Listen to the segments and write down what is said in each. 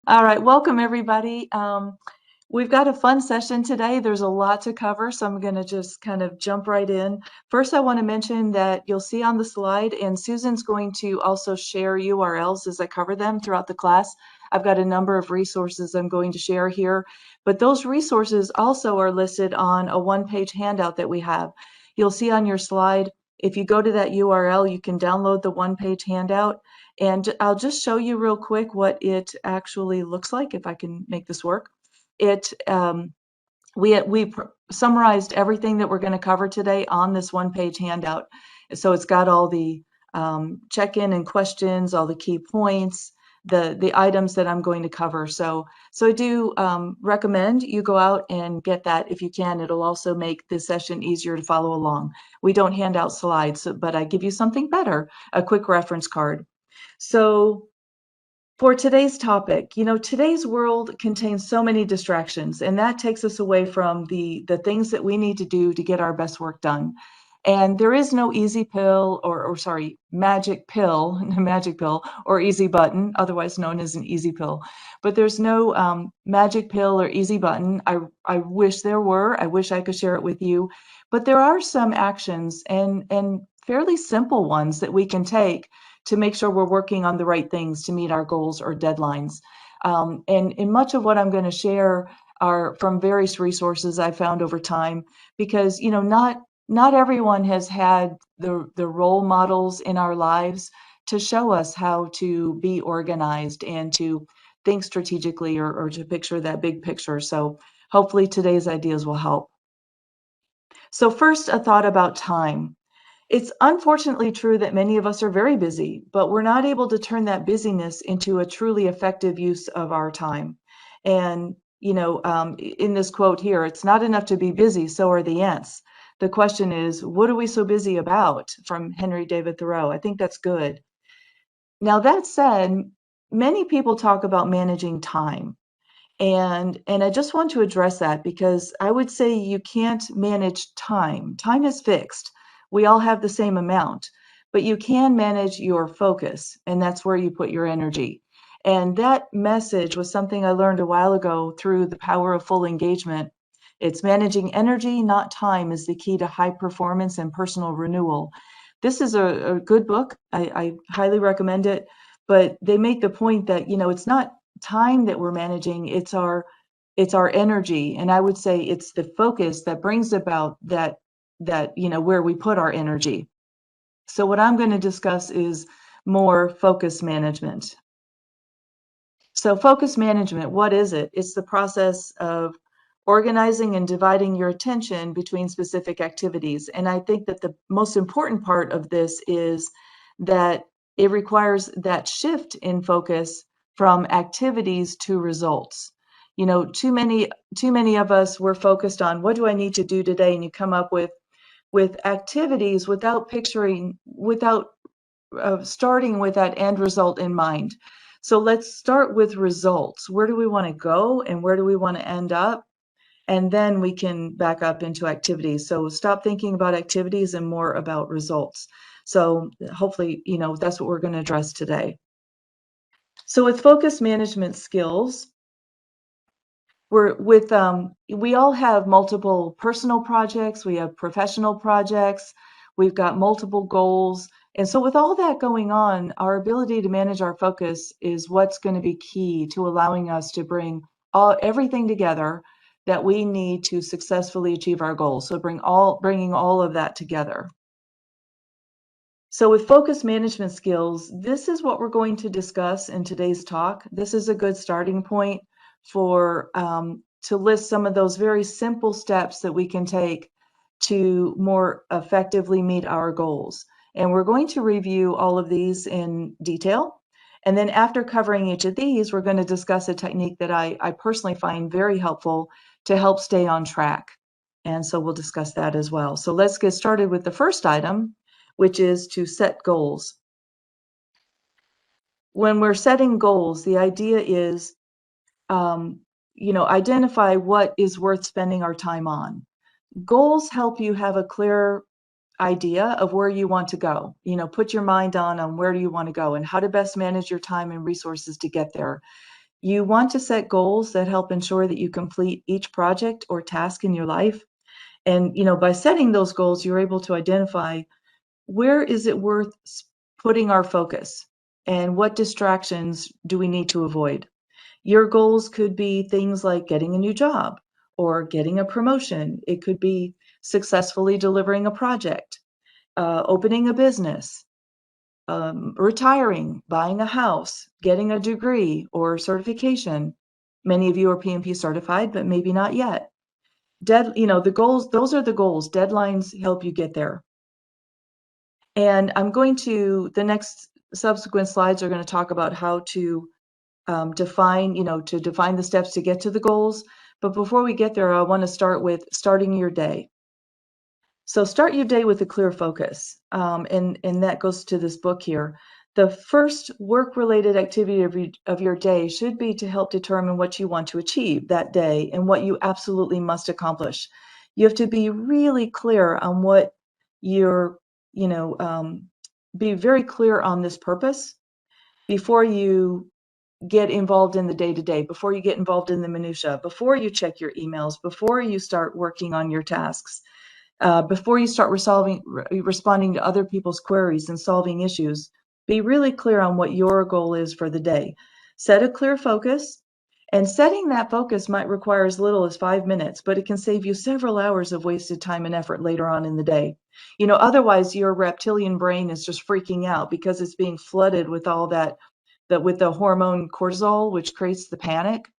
All right, welcome everybody. We've got a fun session today. There's a lot to cover, so I'm going to just kind of jump right in. First, I want to mention that you'll see on the slide, and Susan's going to also share URLs as I cover them throughout the class. I've got a number of resources I'm going to share here, but those resources also are listed on a one-page handout that we have. You'll see on your slide, if you go to that URL, you can download the one-page handout. And I'll just show you real quick what it actually looks like, if I can make this work. We summarized everything that we're going to cover today on this one-page handout. So it's got all the check-in and questions, all the key points, the items that I'm going to cover. So I do recommend you go out and get that if you can. It'll also make this session easier to follow along. We don't hand out slides, but I give you something better, a quick reference card. So for today's topic, today's world contains so many distractions, and that takes us away from the things that we need to do to get our best work done. And there is no easy pill or sorry, magic pill, magic pill or easy button, otherwise known as an easy pill. But there's no magic pill or easy button. I wish there were. I wish I could share it with you. But there are some actions and fairly simple ones that we can take to make sure we're working on the right things to meet our goals or deadlines. And much of what I'm going to share are from various resources I found over time, because not everyone has had the role models in our lives to show us how to be organized and to think strategically or to picture that big picture. So hopefully today's ideas will help. So first, a thought about time. It's unfortunately true that many of us are very busy, but we're not able to turn that busyness into a truly effective use of our time. And, in this quote here, it's not enough to be busy, so are the ants. The question is, what are we so busy about? From Henry David Thoreau. I think that's good. Now, that said, many people talk about managing time. And I just want to address that because I would say you can't manage time. Time is fixed. We all have the same amount, but you can manage your focus, and that's where you put your energy. And that message was something I learned a while ago through The Power of Full Engagement. It's managing energy, not time, is the key to high performance and personal renewal. This is a good book. I highly recommend it. But they make the point that, it's not time that we're managing, it's our energy. And I would say it's the focus that brings about that where we put our energy. So what I'm going to discuss is more focus management. So focus management, what is it? It's the process of organizing and dividing your attention between specific activities. And I think that the most important part of this is that it requires that shift in focus from activities to results. Too many of us were focused on what do I need to do today, and you come up with activities without starting with that end result in mind. So let's start with results. Where do we want to go and where do we want to end up? And then we can back up into activities. So stop thinking about activities and more about results. So hopefully, that's what we're going to address today. So with focus management skills, we all have multiple personal projects, we have professional projects, we've got multiple goals. And so with all that going on, our ability to manage our focus is what's going to be key to allowing us to bring everything together that we need to successfully achieve our goals. So bringing all of that together. So with focus management skills, this is what we're going to discuss in today's talk. This is a good starting point for to list some of those very simple steps that we can take to more effectively meet our goals. And we're going to review all of these in detail. And then after covering each of these, we're going to discuss a technique that I personally find very helpful to help stay on track. And so we'll discuss that as well. So let's get started with the first item, which is to set goals. When we're setting goals, the idea is, identify what is worth spending our time on. Goals help you have a clear idea of where you want to go. Put your mind on where do you want to go and how to best manage your time and resources to get there. You want to set goals that help ensure that you complete each project or task in your life. And, by setting those goals, you're able to identify where is it worth putting our focus and what distractions do we need to avoid. Your goals could be things like getting a new job or getting a promotion. It could be successfully delivering a project, opening a business, retiring, buying a house, getting a degree or certification. Many of you are PMP certified, but maybe not yet. The goals, those are the goals. Deadlines help you get there. And the next subsequent slides are going to talk about how to define the steps to get to the goals. But before we get there, I want to start with starting your day. So start your day with a clear focus. And that goes to this book here. The first work-related activity of your day should be to help determine what you want to achieve that day and what you absolutely must accomplish. You have to be really clear on what you're, be very clear on this purpose before you get involved in the day-to-day, before you get involved in the minutia, before you check your emails, before you start working on your tasks. Before you start responding to other people's queries and solving issues, be really clear on what your goal is for the day. Set a clear focus, and setting that focus might require as little as 5 minutes, but it can save you several hours of wasted time and effort later on in the day. Otherwise your reptilian brain is just freaking out because it's being flooded with all with the hormone cortisol, which creates the panic.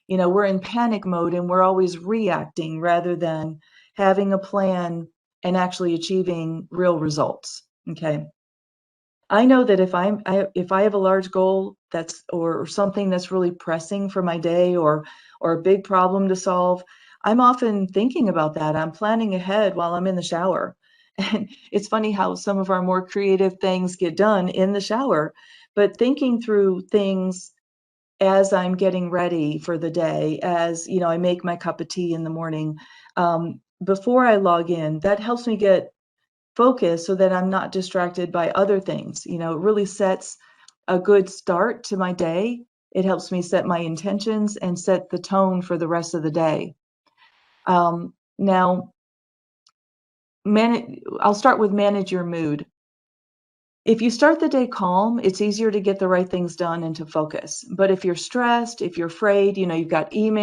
We're in panic mode and we're always reacting rather than having a plan and actually achieving real results. Okay. I know that if I have a large goal or something that's really pressing for my day or a big problem to solve, I'm often thinking about that. I'm planning ahead while I'm in the shower. And it's funny how some of our more creative things get done in the shower, but thinking through things as I'm getting ready for the day, as I make my cup of tea in the morning, before I log in, that helps me get focused so that I'm not distracted by other things. It really sets a good start to my day. It helps me set my intentions and set the tone for the rest of the day. Now, I'll start with manage your mood. If you start the day calm, it's easier to get the right things done and to focus. But if you're stressed, if you're afraid, you've got 13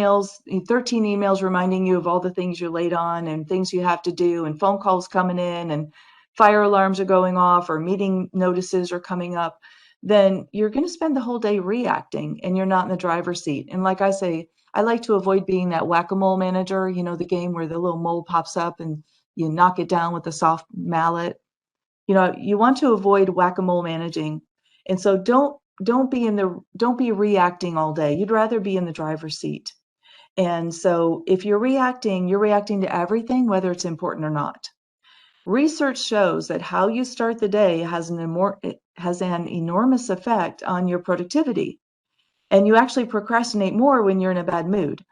emails reminding you of all the things you're late on and things you have to do and phone calls coming in and fire alarms are going off or meeting notices are coming up, then you're going to spend the whole day reacting and you're not in the driver's seat. And like I say, I like to avoid being that whack-a-mole manager, the game where the little mole pops up and you knock it down with a soft mallet. You want to avoid whack-a-mole managing. And so don't be reacting all day. You'd rather be in the driver's seat. And so if you're reacting to everything, whether it's important or not. Research shows that how you start the day has an enormous effect on your productivity. And you actually procrastinate more when you're in a bad mood.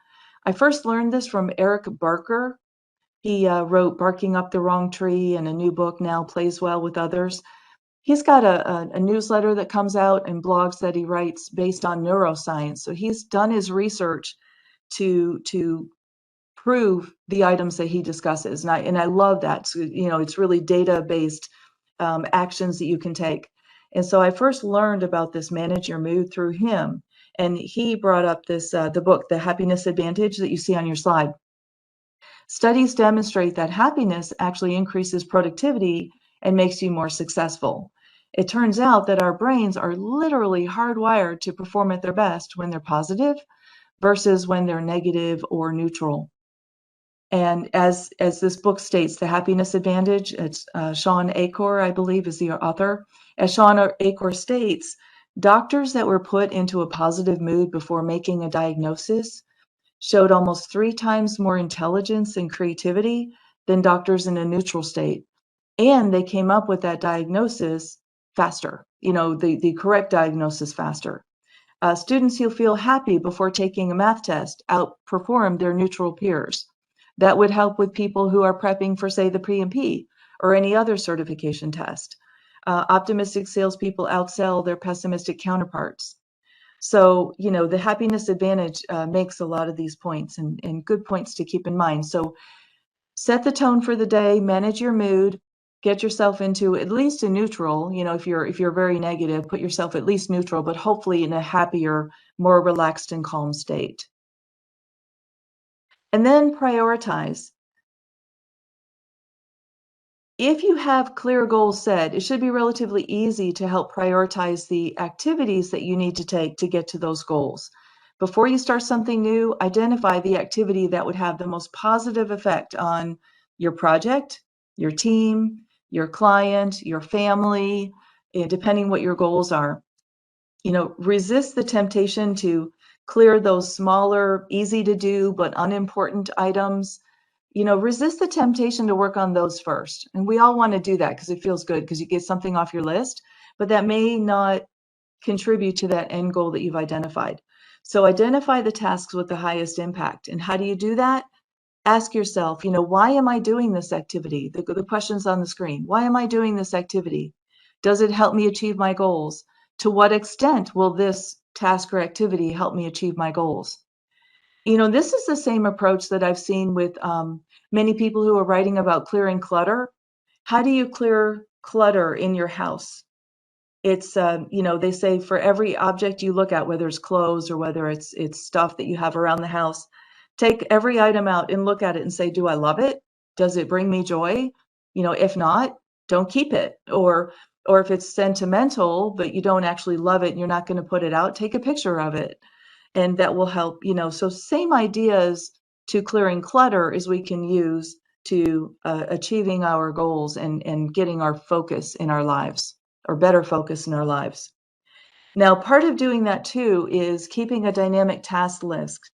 I first learned this from Eric Barker. He wrote Barking Up the Wrong Tree, and a new book now, Plays Well with Others. He's got a newsletter that comes out and blogs that he writes based on neuroscience. So he's done his research to prove the items that he discusses. And I love that. So, it's really data-based actions that you can take. And so I first learned about this manage your mood through him. And he brought up the book, The Happiness Advantage, that you see on your slide. Studies demonstrate that happiness actually increases productivity and makes you more successful. It turns out that our brains are literally hardwired to perform at their best when they're positive versus when they're negative or neutral. And as this book states, The Happiness Advantage, it's Sean Achor, I believe, is the author. As Sean Achor states, doctors that were put into a positive mood before making a diagnosis showed almost 3 times more intelligence and creativity than doctors in a neutral state. And they came up with that diagnosis faster, the correct diagnosis faster. Students who feel happy before taking a math test outperform their neutral peers. That would help with people who are prepping for, say, the PMP or any other certification test. Optimistic salespeople outsell their pessimistic counterparts. So, the happiness advantage makes a lot of these points and good points to keep in mind. So set the tone for the day, manage your mood, get yourself into at least a neutral. If you're very negative, put yourself at least neutral, but hopefully in a happier, more relaxed and calm state. And then prioritize. If you have clear goals set, it should be relatively easy to help prioritize the activities that you need to take to get to those goals. Before you start something new, identify the activity that would have the most positive effect on your project, your team, your client, your family, depending what your goals are. Resist the temptation to clear those smaller, easy to do, but unimportant items. Resist the temptation to work on those first. And we all want to do that because it feels good because you get something off your list, but that may not contribute to that end goal that you've identified. So identify the tasks with the highest impact. And how do you do that? Ask yourself, why am I doing this activity? The questions on the screen. Why am I doing this activity? Does it help me achieve my goals? To what extent will this task or activity help me achieve my goals? This is the same approach that I've seen with many people who are writing about clearing clutter. How do you clear clutter in your house? It's, they say for every object you look at, whether it's clothes or whether it's stuff that you have around the house, take every item out and look at it and say, do I love it? Does it bring me joy? If not, don't keep it. Or if it's sentimental, but you don't actually love it and you're not going to put it out, take a picture of it. And that will help, so same ideas to clearing clutter as we can use to achieving our goals and getting our focus in our lives, or better focus in our lives. Now, part of doing that too is keeping a dynamic task list.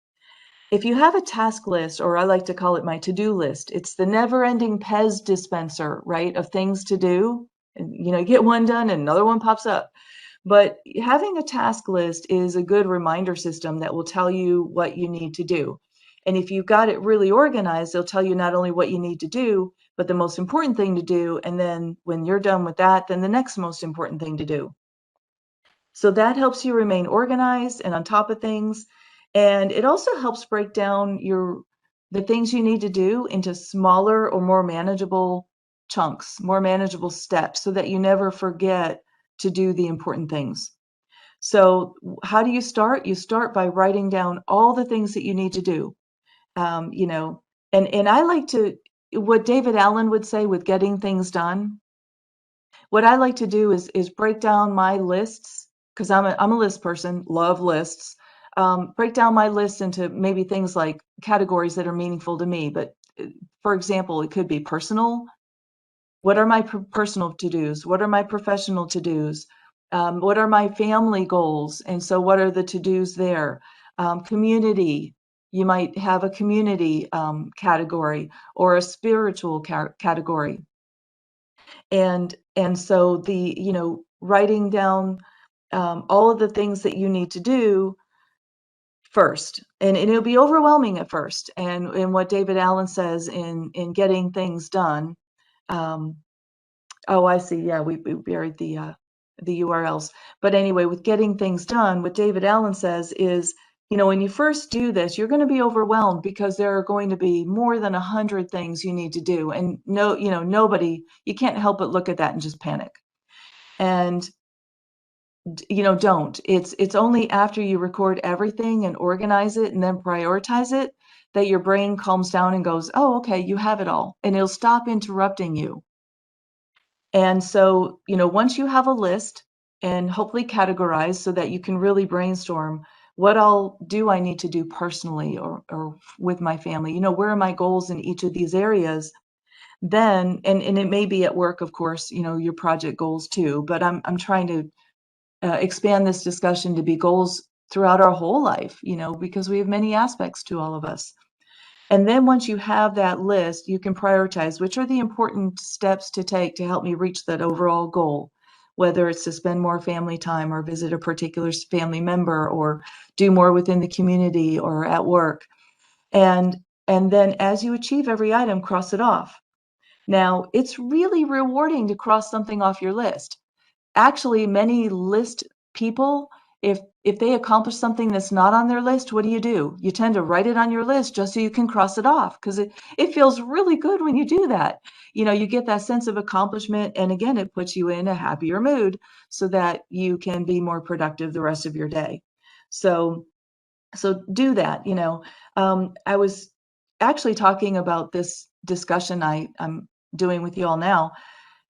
If you have a task list, or I like to call it my to-do list, it's the never-ending Pez dispenser, right, of things to do. And, you get one done and another one pops up. But having a task list is a good reminder system that will tell you what you need to do. And if you've got it really organized, they'll tell you not only what you need to do, but the most important thing to do. And then when you're done with that, then the next most important thing to do. So that helps you remain organized and on top of things. And it also helps break down the things you need to do into smaller or more manageable chunks, more manageable steps, so that you never forget to do the important things. So how do you start? You start by writing down all the things that you need to do. And I like to, what David Allen would say with getting things done. What I like to do is break down my lists, because I'm a list person, love lists. Break down my list into maybe things like categories that are meaningful to me. But for example, it could be personal. What are my personal to-dos? What are my professional to-dos? What are my family goals? And so what are the to-dos there? Community, you might have a community category or a spiritual category. And so writing down all of the things that you need to do first, and it'll be overwhelming at first. And what David Allen says in getting things done, oh, I see. Yeah, we buried the URLs. But anyway, with getting things done, what David Allen says is, when you first do this, you're going to be overwhelmed because there are going to be more than 100 things you need to do. And nobody, you can't help but look at that and just panic. And don't. It's only after you record everything and organize it and then prioritize it that your brain calms down and goes, oh, okay, you have it all. And it'll stop interrupting you. And so, once you have a list and hopefully categorize so that you can really brainstorm, what all do I need to do personally or with my family? Where are my goals in each of these areas? Then, and it may be at work, of course, your project goals too, but I'm trying to expand this discussion to be goals throughout our whole life, because we have many aspects to all of us. And then once you have that list, you can prioritize which are the important steps to take to help me reach that overall goal, whether it's to spend more family time or visit a particular family member or do more within the community or at work. And then as you achieve every item, cross it off. Now, it's really rewarding to cross something off your list. Actually, many list people if they accomplish something that's not on their list, what do? You tend to write it on your list just so you can cross it off, because it feels really good when you do that. You get that sense of accomplishment, and again, it puts you in a happier mood so that you can be more productive the rest of your day. So do that. I was actually talking about this discussion I'm doing with you all now,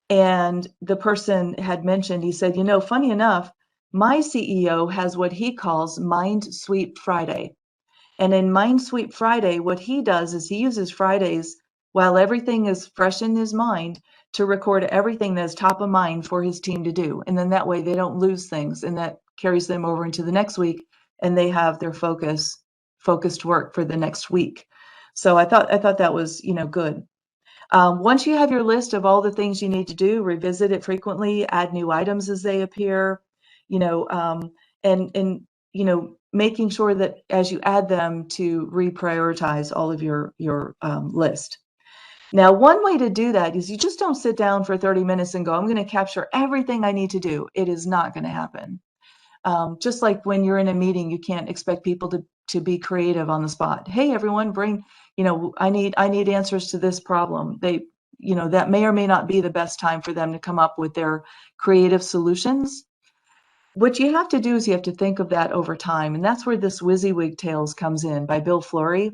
and the person had mentioned, he said, funny enough, my CEO has what he calls Mind Sweep Friday. And in Mind Sweep Friday, what he does is he uses Fridays while everything is fresh in his mind to record everything that's top of mind for his team to do. And then that way they don't lose things, and that carries them over into the next week, and they have their focused work for the next week. So I thought that was, good. Once you have your list of all the things you need to do, revisit it frequently, add new items as they appear, you know, um, and making sure that as you add them to reprioritize all of your list. Now, one way to do that is you just don't sit down for 30 minutes and go, I'm going to capture everything I need to do. It is not going to happen. Just like when you're in a meeting, you can't expect people to be creative on the spot. Hey, everyone, I need answers to this problem. That may or may not be the best time for them to come up with their creative solutions. What you have to do is you have to think of that over time. And that's where this WYSIWYG Tales comes in by Bill Flory.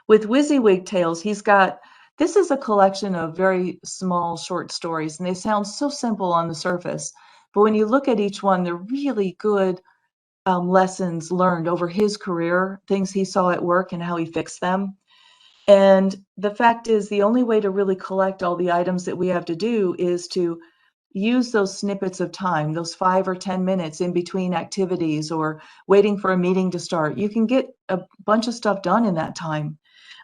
With WYSIWYG Tales, this is a collection of very small short stories, and they sound so simple on the surface. But when you look at each one, they're really good lessons learned over his career, things he saw at work and how he fixed them. And the fact is, the only way to really collect all the items that we have to do is to use those snippets of time, those 5 or 10 minutes in between activities or waiting for a meeting to start. You can get a bunch of stuff done in that time.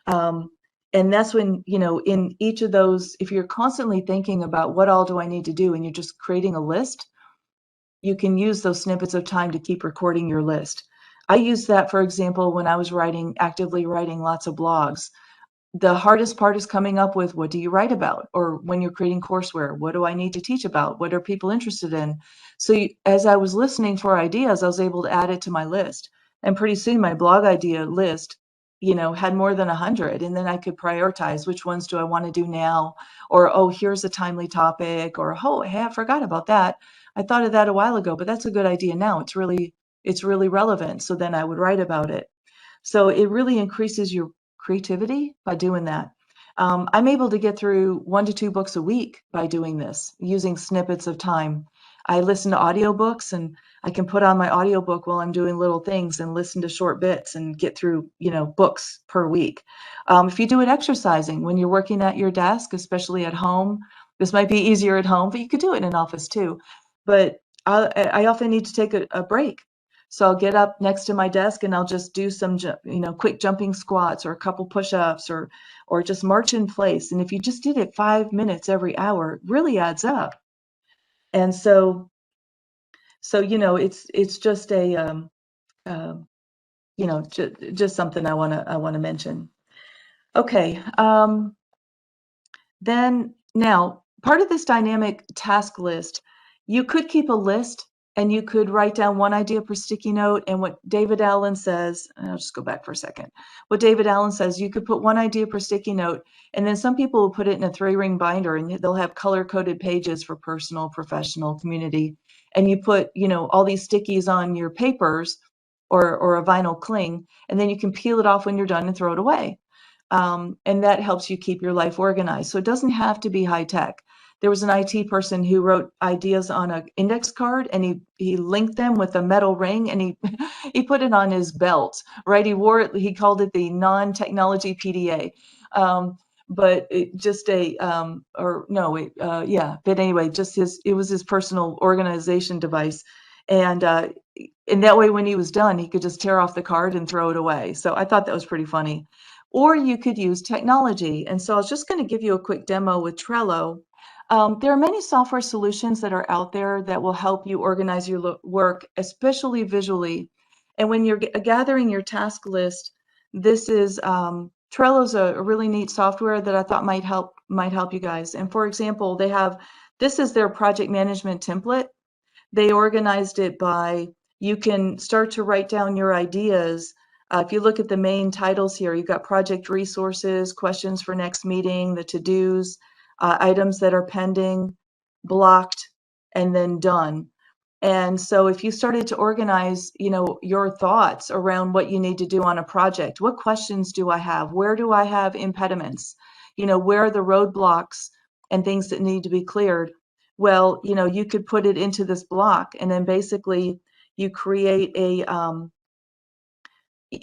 And that's when, in each of those, if you're constantly thinking about what all do I need to do and you're just creating a list, you can use those snippets of time to keep recording your list. I used that, for example, when I was actively writing lots of blogs. The hardest part is coming up with, what do you write about? Or when you're creating courseware, what do I need to teach about? What are people interested in? So as I was listening for ideas, I was able to add it to my list. And pretty soon my blog idea list, had more than 100. And then I could prioritize, which ones do I want to do now? Or, oh, here's a timely topic. Or, oh, hey, I forgot about that. I thought of that a while ago, but that's a good idea now. It's really relevant. So then I would write about it. So it really increases your creativity by doing that. I'm able to get through 1 to 2 books a week by doing this, using snippets of time. I listen to audiobooks, and I can put on my audiobook while I'm doing little things and listen to short bits and get through, books per week. If you do it exercising when you're working at your desk, especially at home, this might be easier at home, but you could do it in an office too. But I often need to take a break. So I'll get up next to my desk and I'll just do some, quick jumping squats or a couple push-ups or just march in place. And if you just did it 5 minutes every hour, it really adds up. And so it's just a just something I want to mention. Okay. Then now, part of this dynamic task list, you could keep a list and you could write down one idea per sticky note. And what David Allen says, I'll just go back for a second. What David Allen says, you could put one idea per sticky note, and then some people will put it in a 3-ring binder, and they'll have color-coded pages for personal, professional, community. And you put, all these stickies on your papers or a vinyl cling, and then you can peel it off when you're done and throw it away. And that helps you keep your life organized. So it doesn't have to be high tech. There was an IT person who wrote ideas on an index card, and he linked them with a metal ring, and he he put it on his belt, right? He wore it. He called it the non-technology PDA. But it just but anyway, it was his personal organization device. And that way, when he was done, he could just tear off the card and throw it away. So I thought that was pretty funny. Or you could use technology. And so I was just going to give you a quick demo with Trello. There are many software solutions that are out there that will help you organize your work, especially visually. And when you're gathering your task list, this is Trello's a really neat software that I thought might help you guys. And for example, this is their project management template. they organized it by, you can start to write down your ideas. If you look at the main titles here, you've got project resources, questions for next meeting, the to-dos, items that are pending, blocked, and then done. And so if you started to organize, your thoughts around what you need to do on a project, what questions do I have? Where do I have impediments? Where are the roadblocks and things that need to be cleared? Well, you could put it into this block, and then basically you create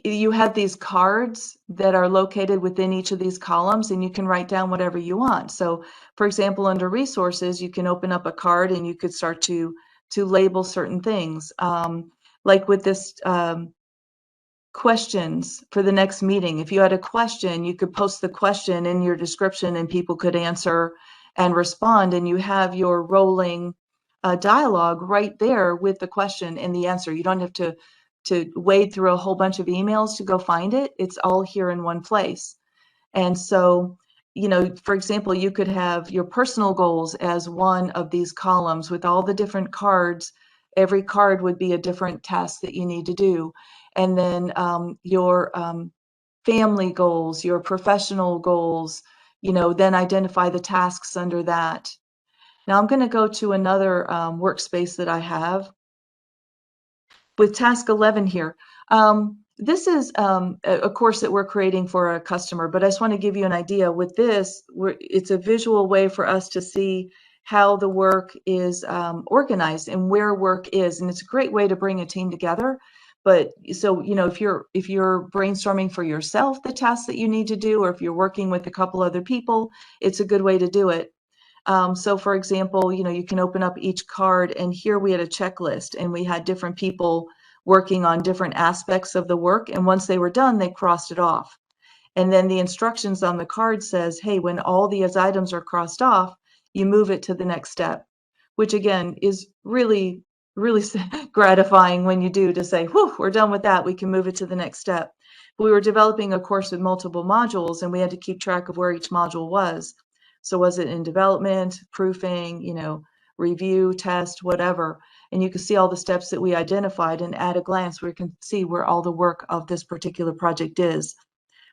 you have these cards that are located within each of these columns, and you can write down whatever you want. So for example, under resources, you can open up a card and you could start to label certain things. Like with this questions for the next meeting. If you had a question, you could post the question in your description and people could answer and respond, and you have your rolling dialogue right there with the question and the answer. You don't have to wade through a whole bunch of emails to go find it. It's all here in one place. And so, for example, you could have your personal goals as one of these columns with all the different cards. Every card would be a different task that you need to do. And then your family goals, your professional goals, then identify the tasks under that. Now I'm going to go to another workspace that I have with task 11 here. This is a course that we're creating for a customer, but I just want to give you an idea. With this, it's a visual way for us to see how the work is organized and where work is, and it's a great way to bring a team together. But so, if you're brainstorming for yourself the tasks that you need to do, or if you're working with a couple other people, it's a good way to do it. So for example, you can open up each card, and here we had a checklist, and we had different people working on different aspects of the work. And once they were done, they crossed it off. And then the instructions on the card says, hey, when all these items are crossed off, you move it to the next step, which again is really, really gratifying when you do, to say, whew, we're done with that. We can move it to the next step. But we were developing a course with multiple modules, and we had to keep track of where each module was. So was it in development, proofing, review, test, whatever. And you can see all the steps that we identified, and at a glance, we can see where all the work of this particular project is.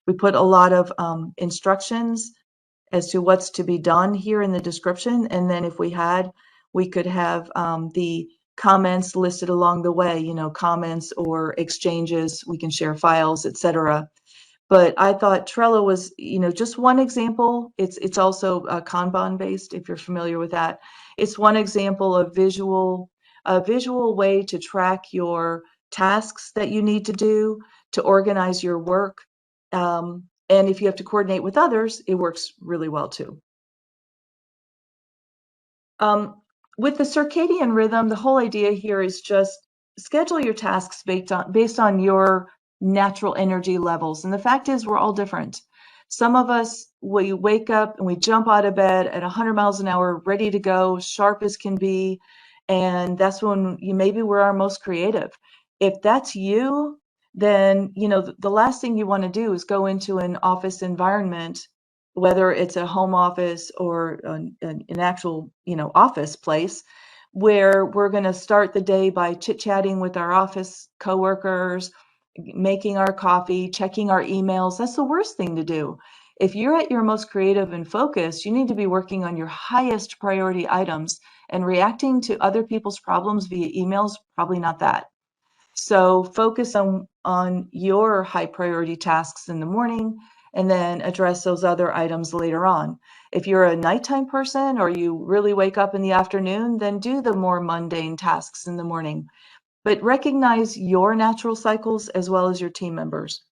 We put a lot of instructions as to what's to be done here in the description. And then if we could have the comments listed along the way, comments or exchanges, we can share files, etc. But I thought Trello was, just one example. It's also Kanban based, if you're familiar with that. It's one example of a visual way to track your tasks that you need to do, to organize your work. And if you have to coordinate with others, it works really well too. With the circadian rhythm, the whole idea here is just schedule your tasks based on your natural energy levels. And the fact is, we're all different. Some of us, we wake up and we jump out of bed at 100 miles an hour, ready to go, sharp as can be. And that's when maybe we're our most creative. If that's you, then, the last thing you want to do is go into an office environment, whether it's a home office or an actual, office place, where we're going to start the day by chit-chatting with our office coworkers, making our coffee, checking our emails. That's the worst thing to do. If you're at your most creative and focused, you need to be working on your highest priority items, and reacting to other people's problems via emails, probably not that. So focus on your high priority tasks in the morning, and then address those other items later on. If you're a nighttime person, or you really wake up in the afternoon, then do the more mundane tasks in the morning. But recognize your natural cycles as well as your team members.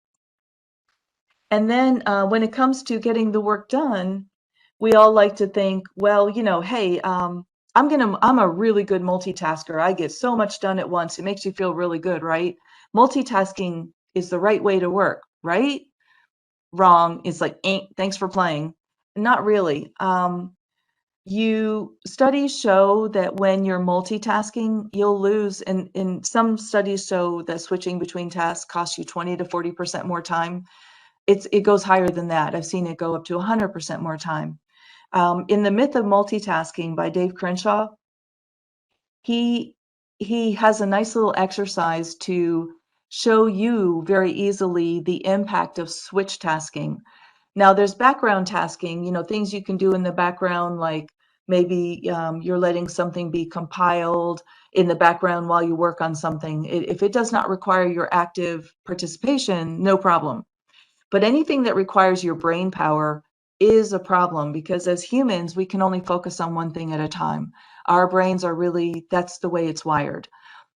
And then when it comes to getting the work done, we all like to think, well, hey, I'm a really good multitasker. I get so much done at once. It makes you feel really good, right? Multitasking is the right way to work, right? Wrong. It's like, thanks for playing. Not really. Studies show that when you're multitasking, you'll lose, and some studies show that switching between tasks costs you 20 to 40% more time. It goes higher than that. I've seen it go up to 100% more time. In The Myth of Multitasking by Dave Crenshaw, he he has a nice little exercise to show you very easily the impact of switch tasking. Now, there's background tasking, things you can do in the background, like maybe you're letting something be compiled in the background while you work on something. If it does not require your active participation, no problem. But anything that requires your brain power is a problem, because as humans, we can only focus on one thing at a time. Our brains are really, that's the way it's wired.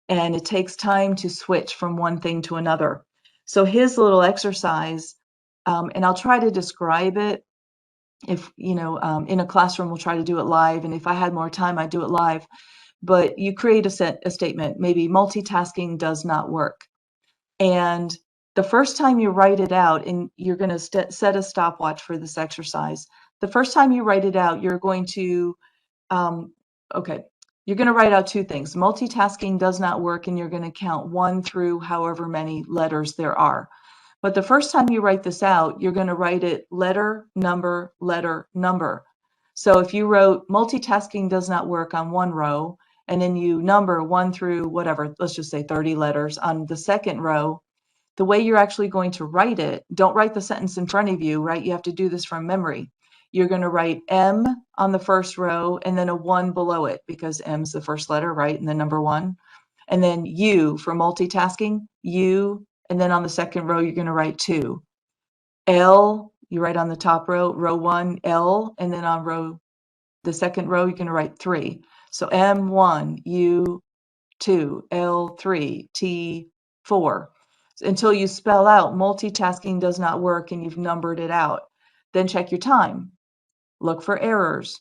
And it takes time to switch from one thing to another. So his little exercise, and I'll try to describe it if, in a classroom, we'll try to do it live. And if I had more time, I'd do it live. But you create a statement, maybe multitasking does not work. And the first time you write it out, and you're going to set a stopwatch for this exercise. The first time you write it out, you're going to, okay, you're going to write out two things. Multitasking does not work, and you're going to count 1 through however many letters there are. But the first time you write this out, you're going to write it letter, number, letter, number. So if you wrote multitasking does not work on one row, and then you number 1 through whatever, let's just say 30 letters on the second row, the way you're actually going to write it, don't write the sentence in front of you, right? You have to do this from memory. You're going to write M on the first row and then a 1 below it, because M's the first letter, right? And then number 1. And then U for multitasking, U. And then on the second row, you're going to write 2. L, you write on the top row, row 1, L. And then on the second row, you're going to write 3. So M1, U2, L3, T4, until you spell out multitasking does not work and you've numbered it out. Then check your time. Look for errors.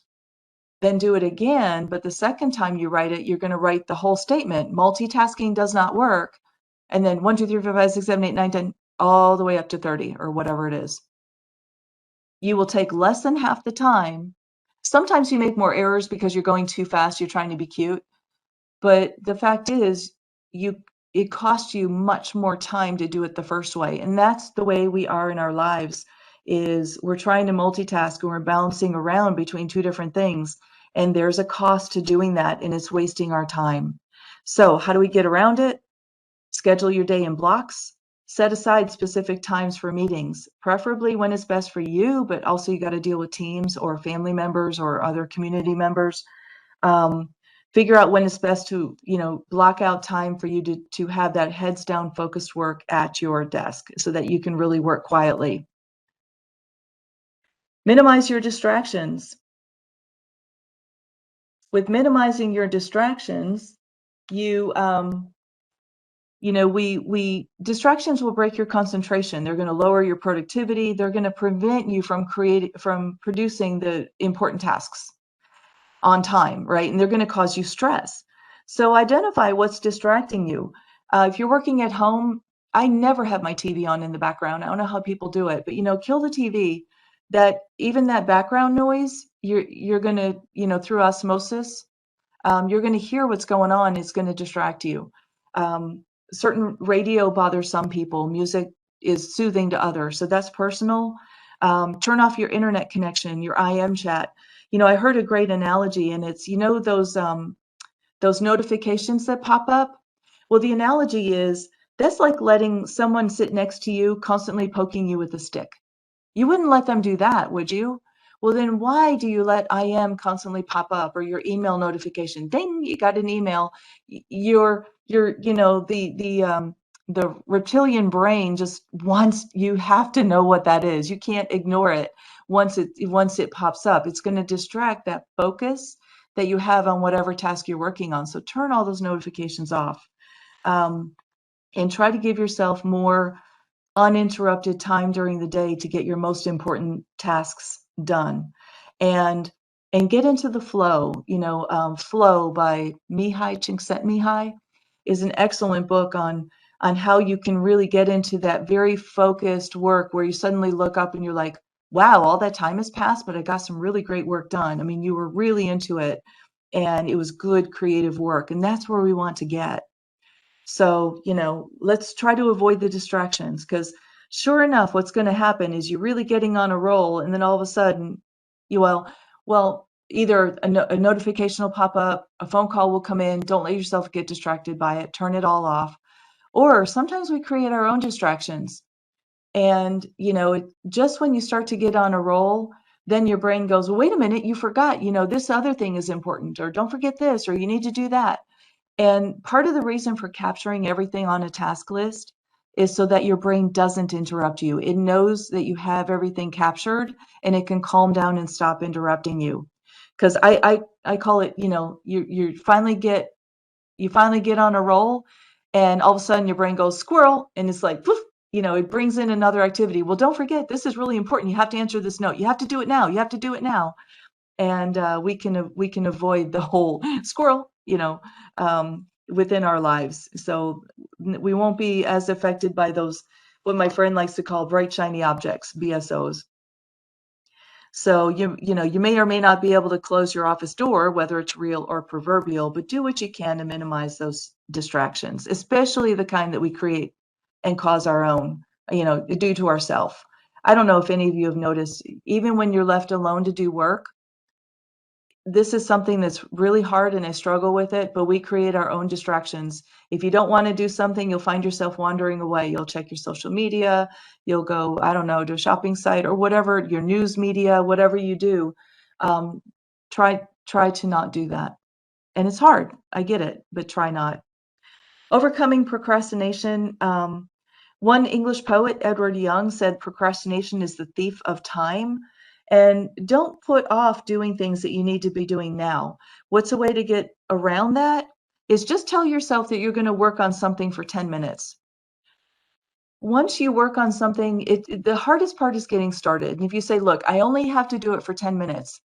Then do it again, but the second time you write it, you're going to write the whole statement. Multitasking does not work. And then 1, 2, 3, 4, 5, 6, 7, 8, 9, 10, all the way up to 30 or whatever it is. You will take less than half the time. Sometimes you make more errors because you're going too fast. You're trying to be cute. But the fact is, it costs you much more time to do it the first way. And that's the way we are in our lives, is we're trying to multitask and we're bouncing around between two different things. And there's a cost to doing that, and it's wasting our time. So how do we get around it? Schedule your day in blocks. Set aside specific times for meetings, preferably when it's best for you, but also you got to deal with teams or family members or other community members. Figure out when it's best to, block out time for you to have that heads down focused work at your desk so that you can really work quietly. Minimize your distractions. With minimizing your distractions, distractions will break your concentration. They're going to lower your productivity. They're going to prevent you from producing the important tasks on time, right? And they're going to cause you stress. So identify what's distracting you. If you're working at home, I never have my TV on in the background. I don't know how people do it, but kill the TV. Even that background noise, you're going to, through osmosis, you're going to hear what's going on. It's going to distract you. Certain radio bothers some people. Music is soothing to others. So that's personal. Turn off your internet connection, your IM chat. I heard a great analogy, and it's, those notifications that pop up. Well, the analogy is that's like letting someone sit next to you constantly poking you with a stick. You wouldn't let them do that, would you? Well, then why do you let IM constantly pop up, or your email notification? Ding, you got an email. The reptilian brain just wants, you have to know what that is. You can't ignore it. Once it pops up, it's going to distract that focus that you have on whatever task you're working on. So turn all those notifications off, and try to give yourself more uninterrupted time during the day to get your most important tasks done, and get into the flow. Flow by Mihai Csikszentmihalyi is an excellent book on how you can really get into that very focused work where you suddenly look up and you're like, wow, all that time has passed, but I got some really great work done. I mean, you were really into it and it was good creative work, and that's where we want to get. So, let's try to avoid the distractions, because sure enough, what's going to happen is you're really getting on a roll, and then all of a sudden, well, either a notification will pop up, a phone call will come in. Don't let yourself get distracted by it. Turn it all off. Or sometimes we create our own distractions. And, just when you start to get on a roll, then your brain goes, well, wait a minute, you forgot, this other thing is important, or don't forget this, or you need to do that. And part of the reason for capturing everything on a task list is so that your brain doesn't interrupt you. It knows that you have everything captured and it can calm down and stop interrupting you. Because I call it, you finally get on a roll, and all of a sudden your brain goes squirrel, and it's like, poof, it brings in another activity. Well, don't forget, this is really important. You have to answer this note. You have to do it now. You have to do it now. And we can avoid the whole squirrel, within our lives. So we won't be as affected by those, what my friend likes to call bright, shiny objects, BSOs. So you may or may not be able to close your office door, whether it's real or proverbial, but do what you can to minimize those distractions, especially the kind that we create and cause our own, due to ourselves. I don't know if any of you have noticed, even when you're left alone to do work, this is something that's really hard and I struggle with it, but we create our own distractions. If you don't want to do something, you'll find yourself wandering away. You'll check your social media, you'll go, I don't know, to a shopping site or whatever, your news media, whatever you do. Um, try to not do that. And it's hard, I get it, but try not. Overcoming procrastination. One English poet, Edward Young, said procrastination is the thief of time. And don't put off doing things that you need to be doing now. What's a way to get around that? Is just tell yourself that you're going to work on something for 10 minutes. Once you work on something, the hardest part is getting started. And if you say, look, I only have to do it for 10 minutes,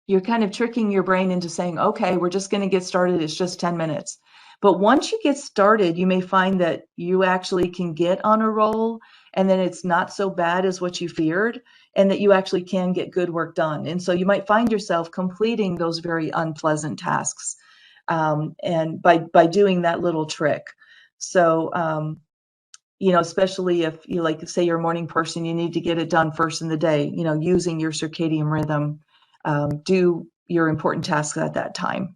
you're kind of tricking your brain into saying, okay, we're just going to get started. It's just 10 minutes. But once you get started, you may find that you actually can get on a roll, and then it's not so bad as what you feared, and that you actually can get good work done. And so you might find yourself completing those very unpleasant tasks, and by doing that little trick. So, especially if you, like, say you're a morning person, you need to get it done first in the day, using your circadian rhythm, do your important tasks at that time.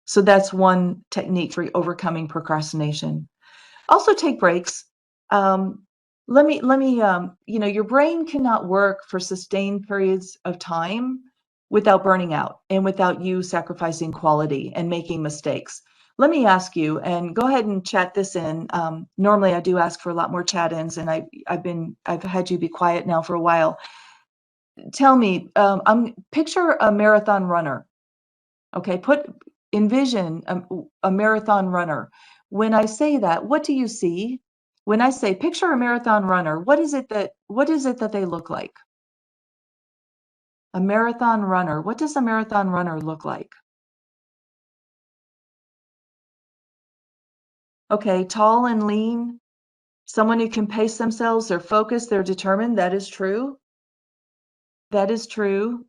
So that's one technique for overcoming procrastination. Also take breaks. Let me, your brain cannot work for sustained periods of time without burning out and without you sacrificing quality and making mistakes. Let me ask you, and go ahead and chat this in. Normally I do ask for a lot more chat ins, and I've had you be quiet now for a while. Tell me, picture a marathon runner. Okay, envision a marathon runner. When I say that, what do you see? When I say picture a marathon runner, what is it that they look like? A marathon runner. What does a marathon runner look like? Okay, tall and lean, someone who can pace themselves, they're focused, they're determined. That is true. That is true.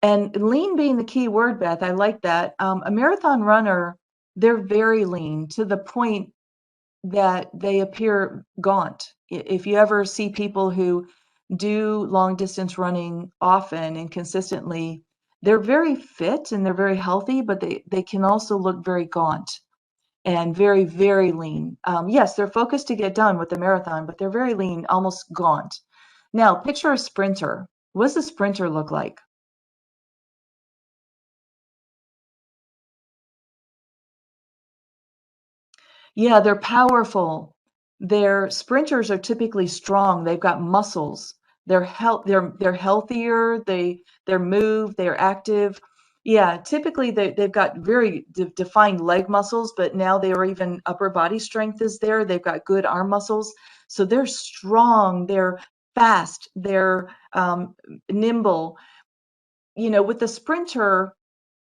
And lean being the key word, Beth, I like that. A marathon runner, they're very lean to the point that they appear gaunt. If you ever see people who do long distance running often and consistently, they're very fit and they're very healthy, but they can also look very gaunt and very, very lean. Yes, they're focused to get done with the marathon, but they're very lean, almost gaunt. Now, picture a sprinter. What does a sprinter look like? Yeah, they're powerful. Their sprinters are typically strong. They've got muscles. They're healthier. They're moved. They're active. Yeah, typically they've got very defined leg muscles, but now they are even upper body strength is there. They've got good arm muscles. So they're strong. They're fast. They're nimble. With the sprinter,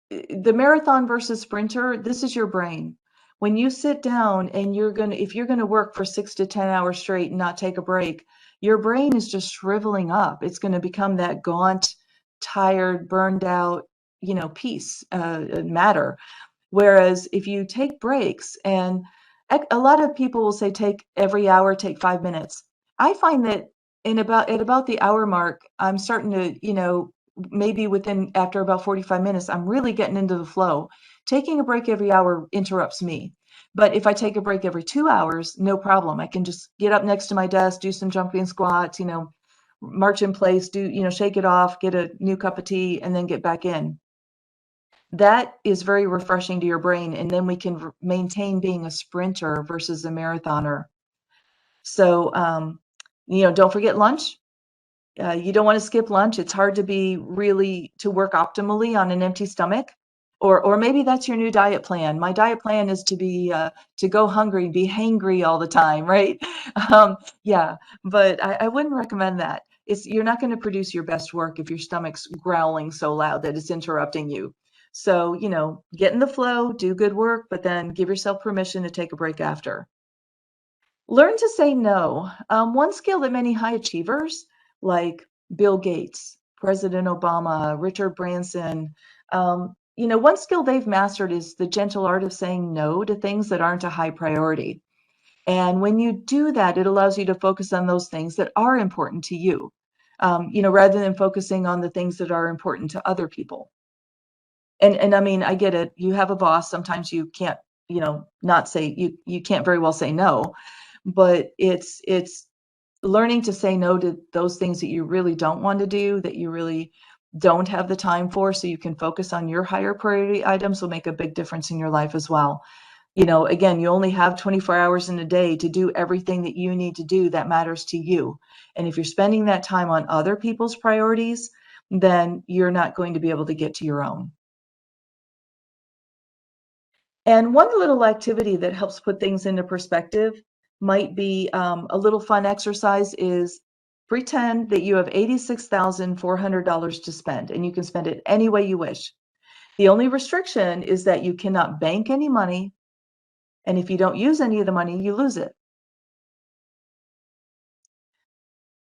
the marathon versus sprinter, this is your brain. When you sit down and if you're gonna work for 6 to 10 hours straight and not take a break, your brain is just shriveling up. It's gonna become that gaunt, tired, burned out, piece, matter. Whereas if you take breaks, and a lot of people will say, take every hour, take 5 minutes. I find that at about the hour mark, I'm starting to, maybe after about 45 minutes, I'm really getting into the flow. Taking a break every hour interrupts me. But if I take a break every 2 hours, no problem. I can just get up next to my desk, do some jumping squats, march in place, shake it off, get a new cup of tea, and then get back in. That is very refreshing to your brain. And then we can maintain being a sprinter versus a marathoner. So, don't forget lunch. You don't want to skip lunch. It's hard to work optimally on an empty stomach. Or maybe that's your new diet plan. My diet plan is to go hungry, be hangry all the time, right? Yeah, but I wouldn't recommend that. You're not going to produce your best work if your stomach's growling so loud that it's interrupting you. So, get in the flow, do good work, but then give yourself permission to take a break after. Learn to say no. One skill that many high achievers like Bill Gates, President Obama, Richard Branson, one skill they've mastered is the gentle art of saying no to things that aren't a high priority. And when you do that, it allows you to focus on those things that are important to you, rather than focusing on the things that are important to other people. And I mean, I get it. You have a boss. Sometimes you can't, not say you can't very well say no, but it's learning to say no to those things that you really don't want to do, that you really don't have the time for, so you can focus on your higher priority items will make a big difference in your life as well. Again, you only have 24 hours in a day to do everything that you need to do that matters to you. And if you're spending that time on other people's priorities, then you're not going to be able to get to your own. And one little activity that helps put things into perspective might be a little fun exercise is pretend that you have $86,400 to spend, and you can spend it any way you wish. The only restriction is that you cannot bank any money, and if you don't use any of the money, you lose it.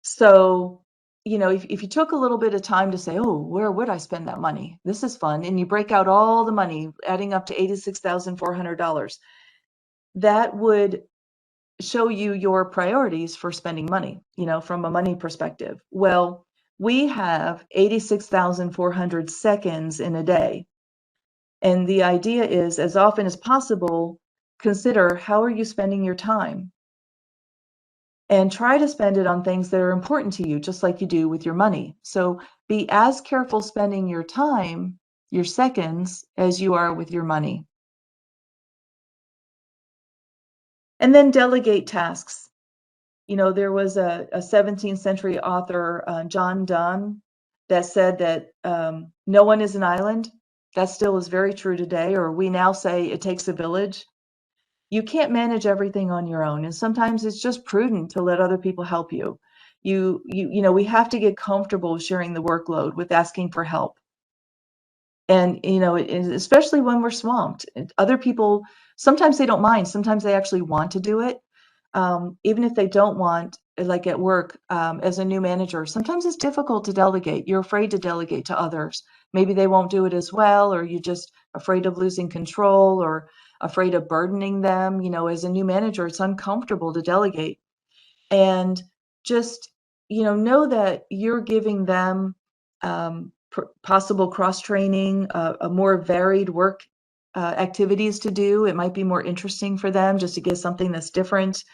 So, if you took a little bit of time to say, oh, where would I spend that money? This is fun. And you break out all the money, adding up to $86,400. That would show you your priorities for spending money, from a money perspective. Well, we have 86,400 seconds in a day. And the idea is, as often as possible, consider how are you spending your time? And try to spend it on things that are important to you, just like you do with your money. So be as careful spending your time, your seconds, as you are with your money. And then delegate tasks. There was a 17th century author, John Donne, that said that no one is an island. That still is very true today, or we now say it takes a village. You can't manage everything on your own, and sometimes it's just prudent to let other people help you. We have to get comfortable sharing the workload with asking for help. And, especially when we're swamped, other people, sometimes they don't mind, sometimes they actually want to do it. Even if they don't want, like at work, as a new manager, sometimes it's difficult to delegate. You're afraid to delegate to others. Maybe they won't do it as well, or you're just afraid of losing control or afraid of burdening them. As a new manager, it's uncomfortable to delegate. And just, know that you're giving them possible cross-training, a more varied work activities to do. It might be more interesting for them just to get something that's different.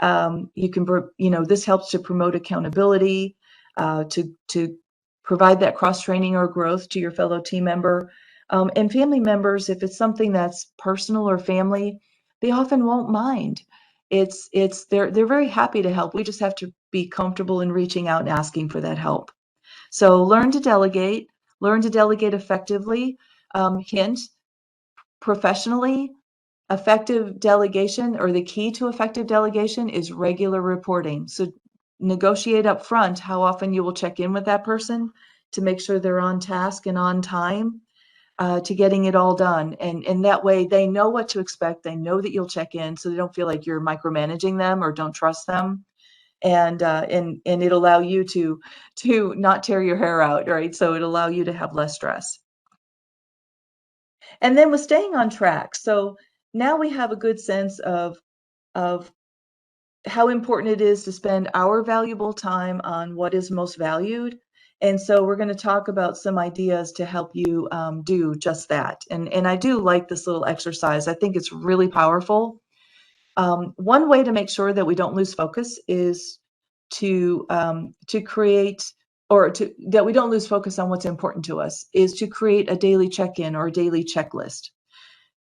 This helps to promote accountability, to provide that cross-training or growth to your fellow team member. And family members, if it's something that's personal or family, they often won't mind. They're very happy to help. We just have to be comfortable in reaching out and asking for that help. So learn to delegate effectively. Hint, professionally, effective delegation, or the key to effective delegation, is regular reporting. So negotiate up front how often you will check in with that person to make sure they're on task and on time to getting it all done. And that way they know what to expect. They know that you'll check in, so they don't feel like you're micromanaging them or don't trust them. And it'll allow you to not tear your hair out, right? So it'll allow you to have less stress. And then with staying on track. So now we have a good sense of how important it is to spend our valuable time on what is most valued And so we're going to talk about some ideas to help you do just that. And I do like this little exercise. I think it's really powerful. One way to make sure that we don't lose focus is to create, or to that we don't lose focus on what's important to us, is to create a daily check-in or a daily checklist.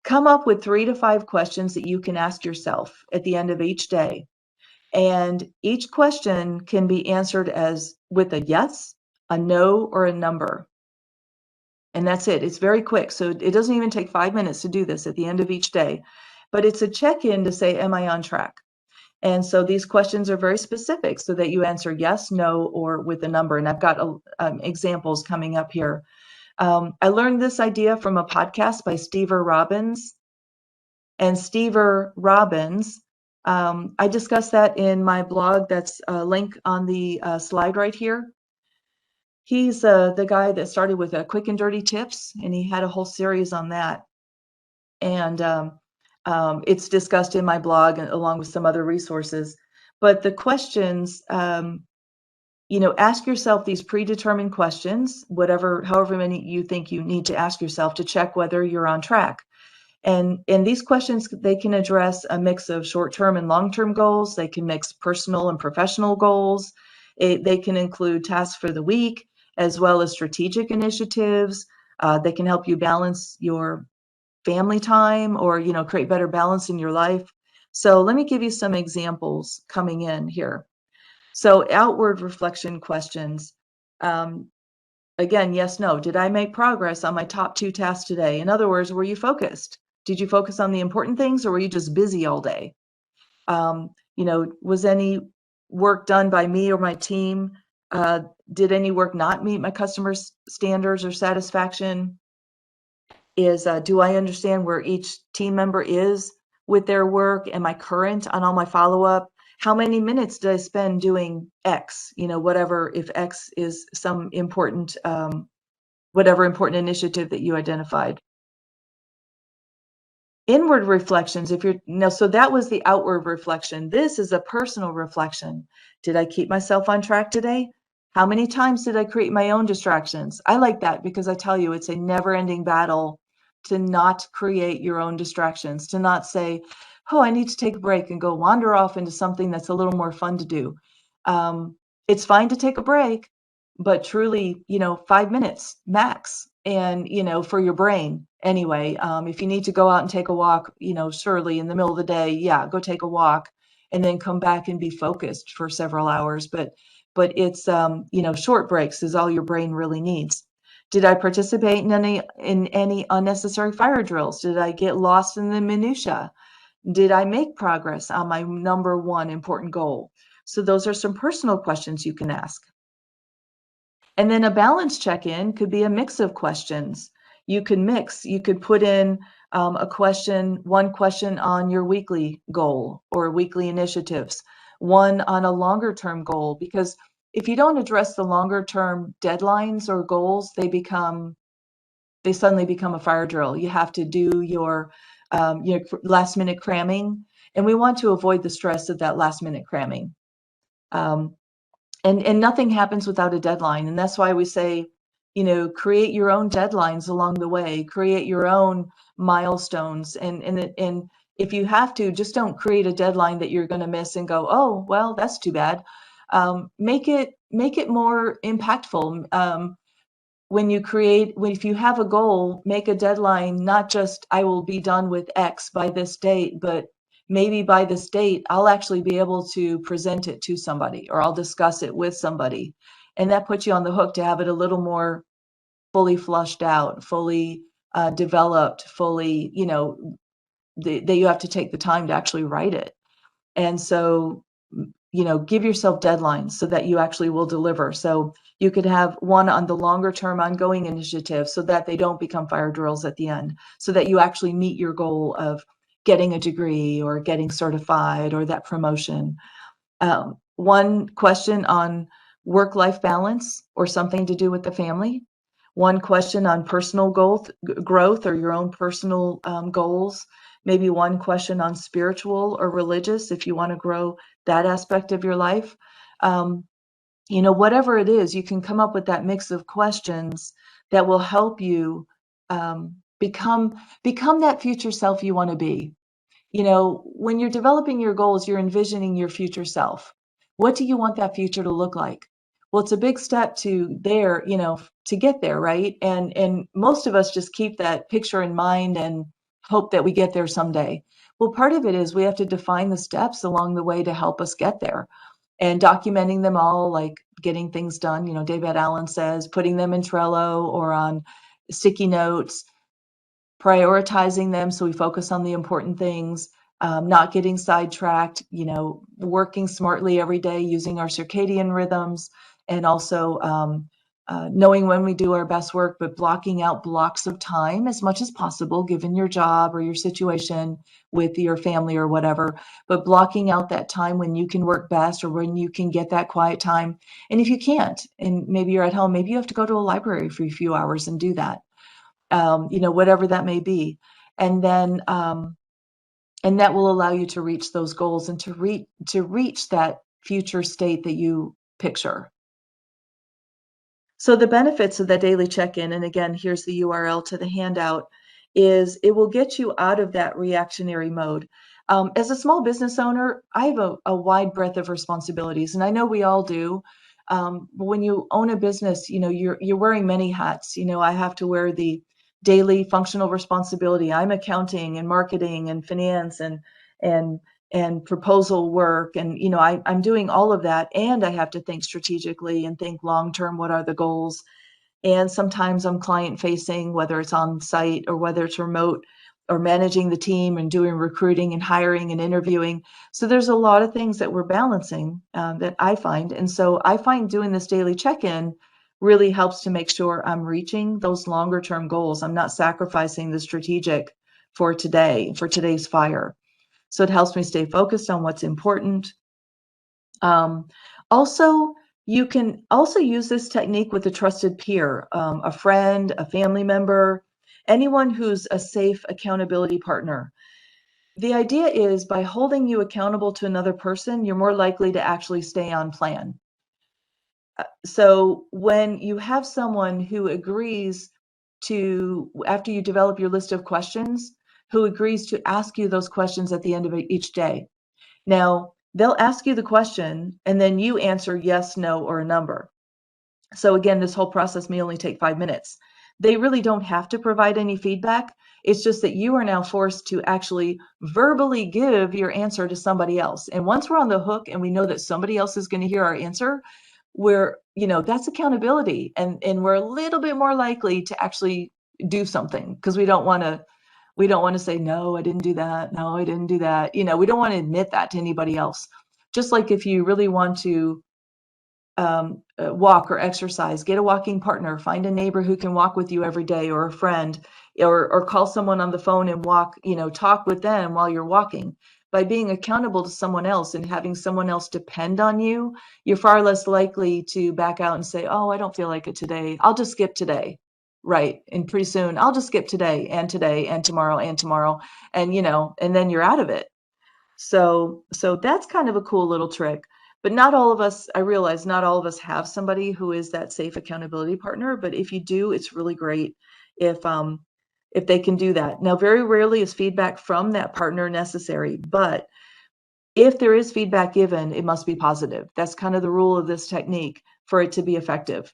Come up with 3 to 5 questions that you can ask yourself at the end of each day. And each question can be answered as with a yes, a no, or a number. And that's it. It's very quick. So it doesn't even take 5 minutes to do this at the end of each day. But it's a check-in to say, am I on track? And so these questions are very specific so that you answer yes, no, or with a number. And I've got examples coming up here. I learned this idea from a podcast by Stever Robbins. And Stever Robbins, I discussed that in my blog. That's a link on the slide right here. He's the guy that started with Quick and Dirty Tips, and he had a whole series on that. And it's discussed in my blog along with some other resources. But the questions, ask yourself these predetermined questions, however many you think you need to ask yourself to check whether you're on track. And these questions, they can address a mix of short-term and long-term goals. They can mix personal and professional goals. They can include tasks for the week, as well as strategic initiatives. They can help you balance your family time, or create better balance in your life. So let me give you some examples coming in here. So outward reflection questions. Again, yes, no. Did I make progress on my top 2 tasks today? In other words, were you focused? Did you focus on the important things, or were you just busy all day? Was any work done by me or my team? Did any work not meet my customers' standards or satisfaction? Do I understand where each team member is with their work? Am I current on all my follow-up? How many minutes did I spend doing X? Whatever, if X is some important, whatever important initiative that you identified. Inward reflections, so that was the outward reflection. This is a personal reflection. Did I keep myself on track today? How many times did I create my own distractions? I like that because I tell you, it's a never-ending battle to not create your own distractions, to not say, oh, I need to take a break and go wander off into something that's a little more fun to do. It's fine to take a break, but truly, 5 minutes max. And, for your brain anyway, if you need to go out and take a walk, surely in the middle of the day, yeah, go take a walk and then come back and be focused for several hours. But it's, short breaks is all your brain really needs. Did I participate in any unnecessary fire drills? Did I get lost in the minutia? Did I make progress on my number one important goal? So those are some personal questions you can ask. And then a balance check-in could be a mix of questions. You could put in one question on your weekly goal or weekly initiatives, one on a longer term goal, because if you don't address the longer term deadlines or goals, they suddenly become a fire drill. You have to do your last minute cramming, and we want to avoid the stress of that last minute cramming. And nothing happens without a deadline. And that's why we say, create your own deadlines along the way, create your own milestones. And if you have to, just don't create a deadline that you're going to miss and go, oh, well, that's too bad. Make it more impactful. If you have a goal, make a deadline, not just I will be done with X by this date, but maybe by this date, I'll actually be able to present it to somebody, or I'll discuss it with somebody. And that puts you on the hook to have it a little more fully flushed out, fully developed, fully, that you have to take the time to actually write it. And so, give yourself deadlines so that you actually will deliver. So you could have one on the longer term ongoing initiative so that they don't become fire drills at the end, so that you actually meet your goal of getting a degree or getting certified or that promotion. One question on work-life balance or something to do with the family. One question on personal growth or your own personal goals. Maybe one question on spiritual or religious if you want to grow that aspect of your life. whatever it is, you can come up with that mix of questions that will help you become that future self you want to be. When you're developing your goals, you're envisioning your future self. What do you want that future to look like? Well, it's a big step to get there, right? And most of us just keep that picture in mind and hope that we get there someday. Well, part of it is we have to define the steps along the way to help us get there, and documenting them all, like getting things done. David Allen says, putting them in Trello or on sticky notes, prioritizing them so we focus on the important things, not getting sidetracked, working smartly every day using our circadian rhythms, and also knowing when we do our best work, but blocking out blocks of time as much as possible, given your job or your situation with your family or whatever, but blocking out that time when you can work best or when you can get that quiet time. And if you can't, and maybe you're at home, maybe you have to go to a library for a few hours and do that. Whatever that may be. And then, and that will allow you to reach those goals and to reach that future state that you picture. So the benefits of that daily check-in, and again, here's the URL to the handout, is it will get you out of that reactionary mode. As a small business owner, I have a wide breadth of responsibilities, and I know we all do. But when you own a business, you're wearing many hats. I have to wear the daily functional responsibility. I'm accounting and marketing and finance and and proposal work, and I'm doing all of that, and I have to think strategically and think long term, what are the goals. And sometimes I'm client facing, whether it's on site or whether it's remote, or managing the team and doing recruiting and hiring and interviewing. So there's a lot of things that we're balancing, that I find. And so I find doing this daily check-in really helps to make sure I'm reaching those longer term goals. I'm not sacrificing the strategic for today, for today's fire. So it helps me stay focused on what's important. Um, Also, you can also use this technique with a trusted peer, a friend, a family member, anyone who's a safe accountability partner. The idea is, by holding you accountable to another person, you're more likely to actually stay on plan. So when you have someone who agrees to, after you develop your list of questions, who agrees to ask you those questions at the end of each day. Now, they'll ask you the question and then you answer yes, no, or a number. So again, this whole process may only take 5 minutes. They really don't have to provide any feedback. It's just that you are now forced to actually verbally give your answer to somebody else. And once we're on the hook and we know that somebody else is going to hear our answer, that's accountability. And we're a little bit more likely to actually do something, because we don't want to say, no, I didn't do that. No, I didn't do that. We don't want to admit that to anybody else. Just like if you really want to walk or exercise, get a walking partner, find a neighbor who can walk with you every day, or a friend, or call someone on the phone and talk with them while you're walking. By being accountable to someone else and having someone else depend on you, you're far less likely to back out and say, oh, I don't feel like it today. I'll just skip today. Right. And pretty soon I'll just skip today and tomorrow and tomorrow. And then you're out of it. So that's kind of a cool little trick. But not all of us, I realize not all of us have somebody who is that safe accountability partner. But if you do, it's really great if they can do that. Now, very rarely is feedback from that partner necessary, but if there is feedback given, it must be positive. That's kind of the rule of this technique for it to be effective.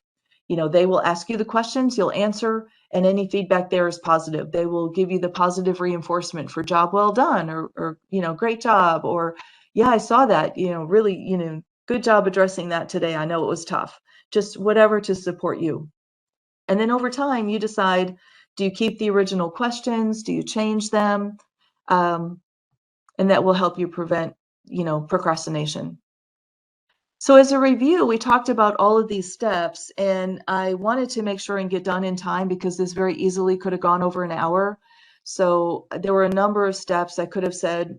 They will ask you the questions, you'll answer, and any feedback there is positive. They will give you the positive reinforcement for job well done, or great job, or yeah, I saw that, really, good job addressing that today. I know it was tough. Just whatever to support you. And then over time, you decide, do you keep the original questions? Do you change them? And that will help you prevent, procrastination. So as a review, we talked about all of these steps, and I wanted to make sure and get done in time, because this very easily could have gone over an hour. So there were a number of steps. I could have said,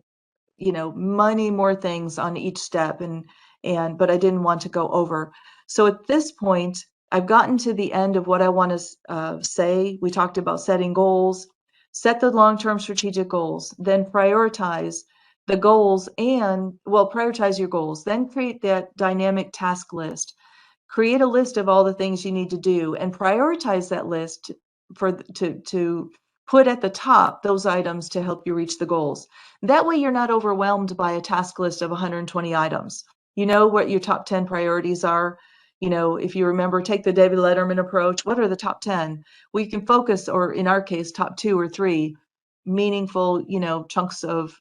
many more things on each step, but I didn't want to go over. So at this point, I've gotten to the end of what I want to say. We talked about setting goals, set the long-term strategic goals, then prioritize your goals, then create that dynamic task list. create a list of all the things you need to do and prioritize that list to put at the top those items to help you reach the goals. That way you're not overwhelmed by a task list of 120 items. You know what your top 10 priorities are. If you remember, take the David Letterman approach. What are the top 10? We can focus, or in our case, top 2 or 3 meaningful, chunks of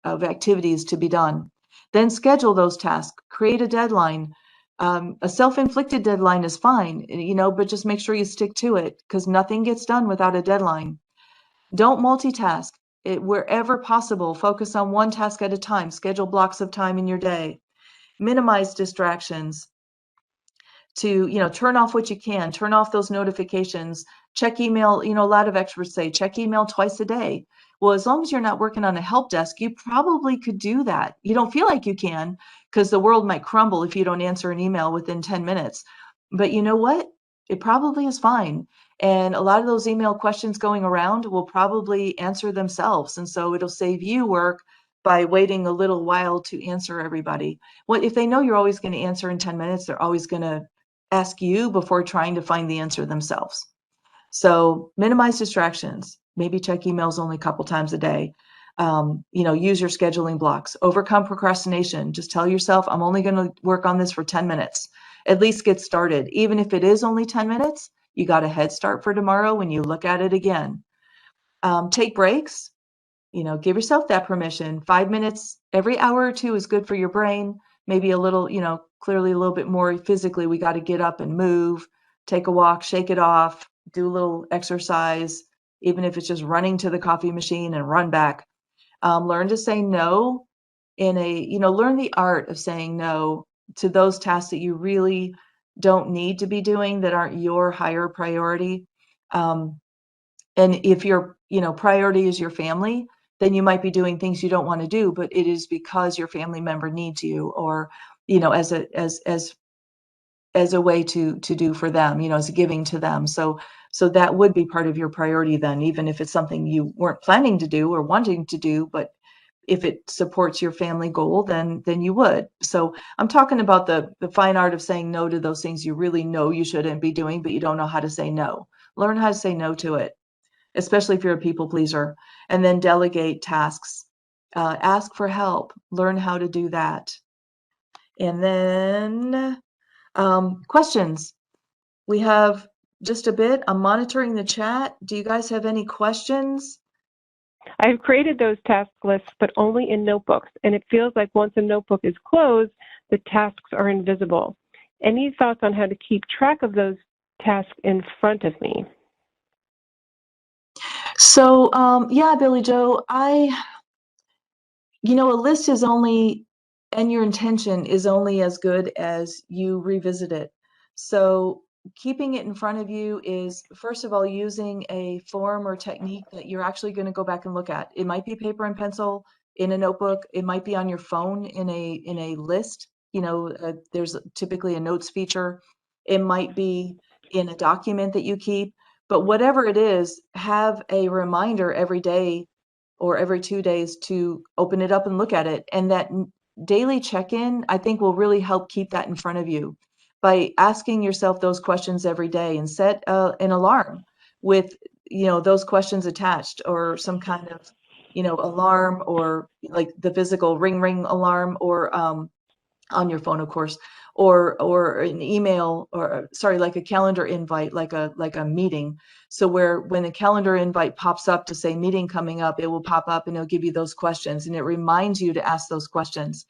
activities to be done. Then schedule those tasks, create a deadline. A self-inflicted deadline is fine, but just make sure you stick to it, because nothing gets done without a deadline. Don't multitask. Wherever possible, focus on one task at a time. Schedule blocks of time in your day. Minimize distractions. To turn off what you can, turn off those notifications, check email. A lot of experts say check email twice a day. Well, as long as you're not working on a help desk, you probably could do that. You don't feel like you can, because the world might crumble if you don't answer an email within 10 minutes. But you know what? It probably is fine. And a lot of those email questions going around will probably answer themselves. And so it'll save you work by waiting a little while to answer everybody. Well, if they know you're always going to answer in 10 minutes, they're always going to ask you before trying to find the answer themselves. So minimize distractions. Maybe check emails only a couple times a day. Use your scheduling blocks. Overcome procrastination. Just tell yourself, I'm only going to work on this for 10 minutes. At least get started. Even if it is only 10 minutes, you got a head start for tomorrow when you look at it again. Take breaks. Give yourself that permission. 5 minutes every hour or two is good for your brain. Maybe a little, clearly a little bit more physically. We got to get up and move, take a walk, shake it off, do a little exercise, even if it's just running to the coffee machine and run back. Learn to say no learn the art of saying no to those tasks that you really don't need to be doing, that aren't your higher priority. And if your, priority is your family, then you might be doing things you don't want to do, but it is because your family member needs you, or, as a way to do for them, as a giving to them. So that would be part of your priority then, even if it's something you weren't planning to do or wanting to do, but if it supports your family goal, then you would. So I'm talking about the fine art of saying no to those things you really know you shouldn't be doing, but you don't know how to say no. Learn how to say no to it, especially if you're a people pleaser. And then delegate tasks. Ask for help. Learn how to do that. And then questions. We have just a bit. I'm monitoring the chat. Do you guys have any questions? I've created those task lists, but only in notebooks, and it feels like once a notebook is closed, the tasks are invisible. Any thoughts on how to keep track of those tasks in front of me? So, yeah, Billy Joe, a list is only, and your intention is only as good as you revisit it. So keeping it in front of you is, first of all, using a form or technique that you're actually going to go back and look at. It might be paper and pencil in a notebook. It might be on your phone in a list. There's typically a notes feature. It might be in a document that you keep. But whatever it is, have a reminder every day or every 2 days to open it up and look at it. And that daily check-in, I think, will really help keep that in front of you by asking yourself those questions every day, and set an alarm with, those questions attached, or some kind of, alarm, or like the physical ring alarm, or on your phone, of course, or an email, or sorry, like a calendar invite, like a meeting. So when a calendar invite pops up to say meeting coming up, it will pop up and it'll give you those questions, and it reminds you to ask those questions.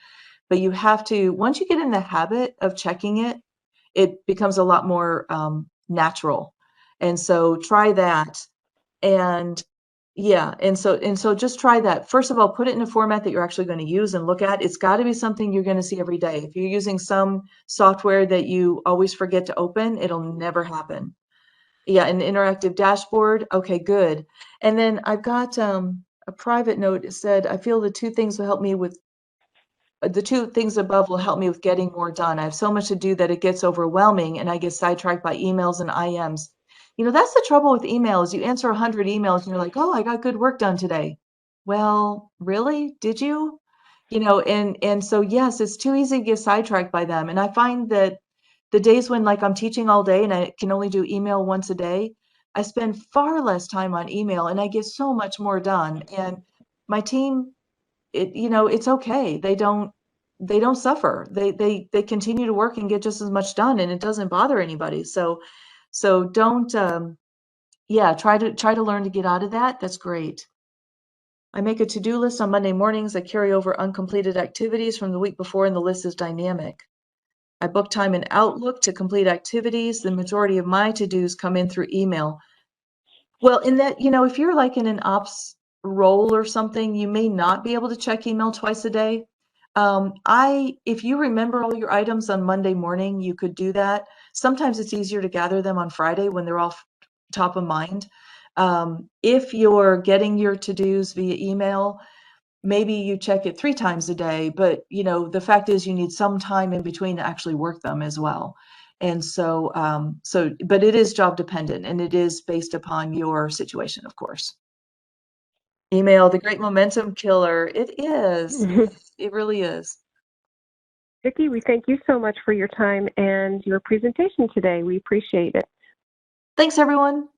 But you have to, once you get in the habit of checking it, it becomes a lot more natural. And so try that. And yeah, and so just try that. First of all, put it in a format that you're actually going to use and look at. It's got to be something you're going to see every day. If you're using some software that you always forget to open, it'll never happen. Yeah, an interactive dashboard. Okay, good. And then I've got a private note. It said, I feel the two things above will help me with getting more done. I have so much to do that it gets overwhelming, and I get sidetracked by emails and IMs. That's the trouble with emails. You answer 100 emails and you're like, oh, I got good work done today. Well, really? Did you? And so, yes, it's too easy to get sidetracked by them. And I find that the days when like I'm teaching all day and I can only do email once a day, I spend far less time on email and I get so much more done. And my team, it's okay. They don't suffer. They continue to work and get just as much done, and it doesn't bother anybody. So don't yeah, try to learn to get out of that. That's great. I make a to-do list on Monday mornings. I carry over uncompleted activities from the week before, and the list is dynamic. I book time in Outlook to complete activities. The majority of my to-dos come in through email. Well, in that, if you're like in an ops role or something, you may not be able to check email twice a day. If you remember all your items on Monday morning, you could do that. Sometimes it's easier to gather them on Friday when they're all top of mind. If you're getting your to-dos via email, maybe you check it 3 times a day, but the fact is you need some time in between to actually work them as well. And but it is job dependent and it is based upon your situation, of course. Email, the great momentum killer. It is. It really is. Vicki, we thank you so much for your time and your presentation today. We appreciate it. Thanks, everyone.